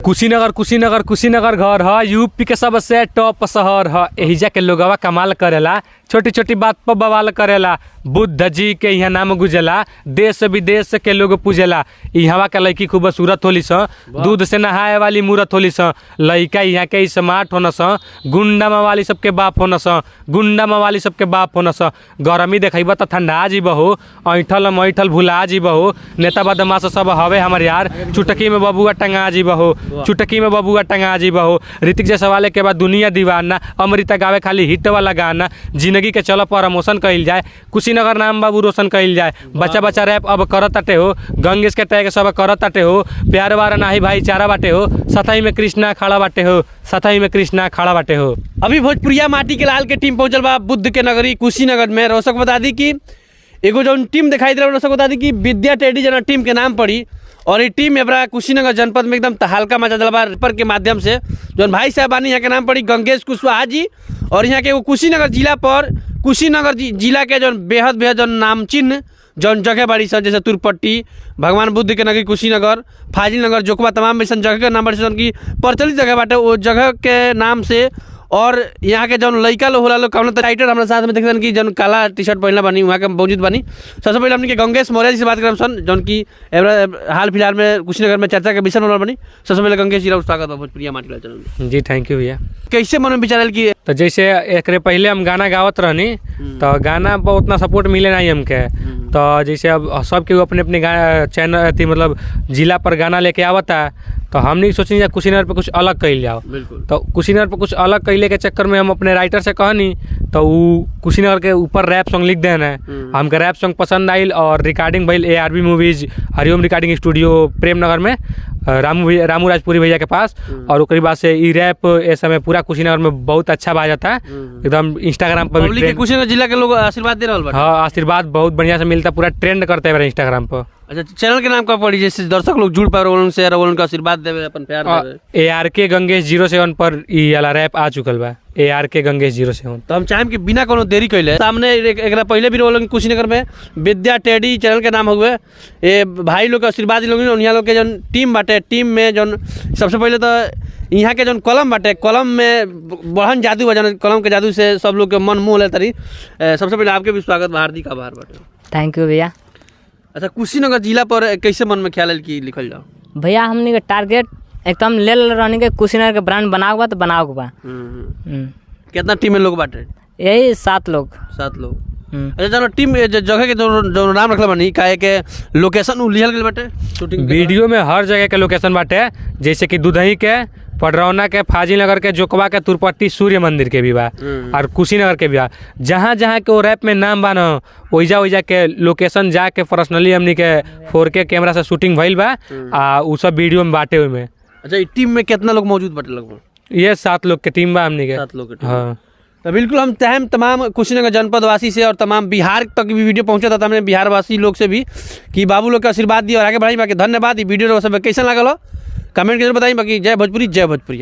कुशीनगर कुशीनगर कुशीनगर घर है यूपी के सबसे टॉप शहर है। एहिजा के लोगवा कमाल करेला, छोटी छोटी बात पर बवाल करेला। बुद्ध जी के यहाँ नाम गुजला, देश विदेश के लोग पूजेला। यहाँ के लड़की खूबसूरत होली स, दूध से नहाए वाली मूरत होली स। लड़का यहाँ के स्मार्ट होना स, गुंडा मवाली सबके बाप होना स, गुंडा मवाली सबके बाप होना स। गर्मी देखब तो ठंडा जीब हो, ऐठल मैठल भुला जीब हो। नेता बदमाश सब हवे हमारे यार, चुटकी में बबुआ टंगा जीब हो, चुटकी में बबुआ टंगा जीब हो। ऋतिक जायसवाल के बाद दुनिया दीवाना, अमृता गावे खाली हिट वाला गाना। जिंदगी के चलो प्रमोशन कइल जाए, कुशीनगर नाम बाबू रोशन कइल जाए। बच्चा बच्चा रैप अब करत ताटे हो, गंगेश के टैग सब करत ताटे हो। प्यार वारा नाही भाईचारा बाटे हो, सथाई में कृष्णा खड़ा बाटे हो, सथाई में कृष्णा खड़ा बाटे हो। अभी भोजपुरिया माटी के लाल के टीम पहुंचल बा बुद्ध के नगरी कुशीनगर में। रोशक बता दी कि एगो जो टीम दिखाई दे रहा, रोशक बता दी कि विद्या टेडी जना टीम के नाम पड़ी। और ये टीम एबरा कुशीनगर जनपद में एकदम तहलका मचा दिला बा पर के माध्यम से। जौन भाई साहब बानी यहाँ के नाम पड़ी गंगेश कुशवाहा जी। और यहाँ के कुशीनगर जिला पर कुशीनगर जिला के जौन बेहद जौन नाम चिन्ह जौन जगह बाड़ी सन, जैसे तुरपट्टी, भगवान बुद्ध के नगरी कुशीनगर, फाजिल नगर, जोकबा, तमाम ऐसा जगह के नाम बाड़ी सन की प्रचलित जगह बाटे वो जगह के नाम से। और यहाँ के जौन लड़का लोग होला लोग कौन राइटर हमारे साथ में देखते कि जौन काला टी शर्ट पहनला बनी वहाँ के मौजूद बनी। सबसे पहले हमने के गंगेश मौर्य जी से बात करम सन, जौन की हाल फिलहाल में कुशीनगर में चर्चा के विषय बनी। सबसे पहले गंगेश जी स्वागत है भोजपुरिया माटी चैनल में। जी थैंक यू भैया। कैसे मन में विचारल की? तो जैसे एक पहले हम गाना गावत रहनी, तो गाना पर उतना सपोर्ट मिले नहीं हमके। तो जैसे अब सब के अपने अपने चैनल थी मतलब जिला पर गाना लेके आवता, तो हमने सोची कुशीनगर पे कुछ अलग कइल जाओ। तो कुशीनगर पे कुछ अलग कैले के चक्कर में हम अपने राइटर से कहनी, तो वो कुशीनगर के ऊपर रैप सॉन्ग लिख देना है। हमके रैप सॉन्ग पसंद आइल और रिकॉर्डिंग भइल ARB मूवीज हरिओम रिकॉर्डिंग स्टूडियो प्रेमनगर में, रामू राजपुरी भैया के पास। और उसके बाद से ई रैप इस समय पूरा कुशीनगर में बहुत अच्छा बाज जाता है एकदम। इंस्टाग्राम पर भी कुशीनगर जिला के लोग आशीर्वाद दे रहा। हाँ आशीर्वाद बहुत बढ़िया से मिलता, पूरा ट्रेंड करते हैं इंस्टाग्राम पर। अच्छा चैनल के नाम का पड़ी, जैसे दर्शक लोग जुड़ पाए उनसे उनका आशीर्वाद देवे, अपन प्यार देवे। ARK गंगेश 07 पर ई वाला रैप आ चुकल बा, ARK गंगेश 07। तो हम चाहें कि बिना कोनो देरी कैले सामने एक पहले भी रोल कुशीनगर में विद्या टेडी चैनल के नाम हुए ये भाई लोग के आशीर्वाद लोग यहाँ लोग के जौन टीम बाटे, टीम में जौन सबसे पहले तो यहाँ के जौन कलम बाटे, कलम में बढ़न जादू बा, कलम के जादू से सब लोग के मन मोह ले तरी। सबसे पहले आपके भी स्वागत, हार्दिक आभार बाटे। थैंक यू भैया। अच्छा कुशीनगर जिला पर कैसे मन में ख्याल की लिखल जाओ? भैया हमने के टारगेट एकदम ले रहने के कुशीनगर के ब्रांड बनाओ बा तो बनाओ बा। कितना टीम में लोग बाटे? यही 7 लोग। 7 लोग। अच्छा चलो टीम जगह के जो नाम रखला बनी काहे के लोकेशन लिहल गइल बाटे शूटिंग वीडियो में हर जगह के लोकेशन बाटे, जैसे कि दुधही के, पडरौना के, फाजिल नगर के, जोकबा के, तुरपट्टी, सूर्य मंदिर के भी बा और कुशीनगर के भी बा। जहाँ जहाँ के वो रैप में नाम बा न ओइजा के लोकेशन जाके पर्सनली हमनी के 4K कैमरा से शूटिंग भइल बा आ उ सब वीडियो में बाटे में। अच्छा टीम में कितना लोग मौजूद बाटे लगभग? ये 7 लोग के टीम बा हमनी के। 7 लोग के टीम। हाँ तो बिल्कुल हम चाहें तमाम कुशीनगर जनपद वासी से और तमाम बिहार तक भी वीडियो पहुंचा था हमने बिहार वासी लोग से भी कि बाबू लोग का आशीर्वाद दिया और आगे बढ़ाई। बाकी धन्यवाद। ये वीडियो सब कैसा लागल हो कमेंट करके बताइए। बाकी जय भोजपुरी, जय भोजपुरिया।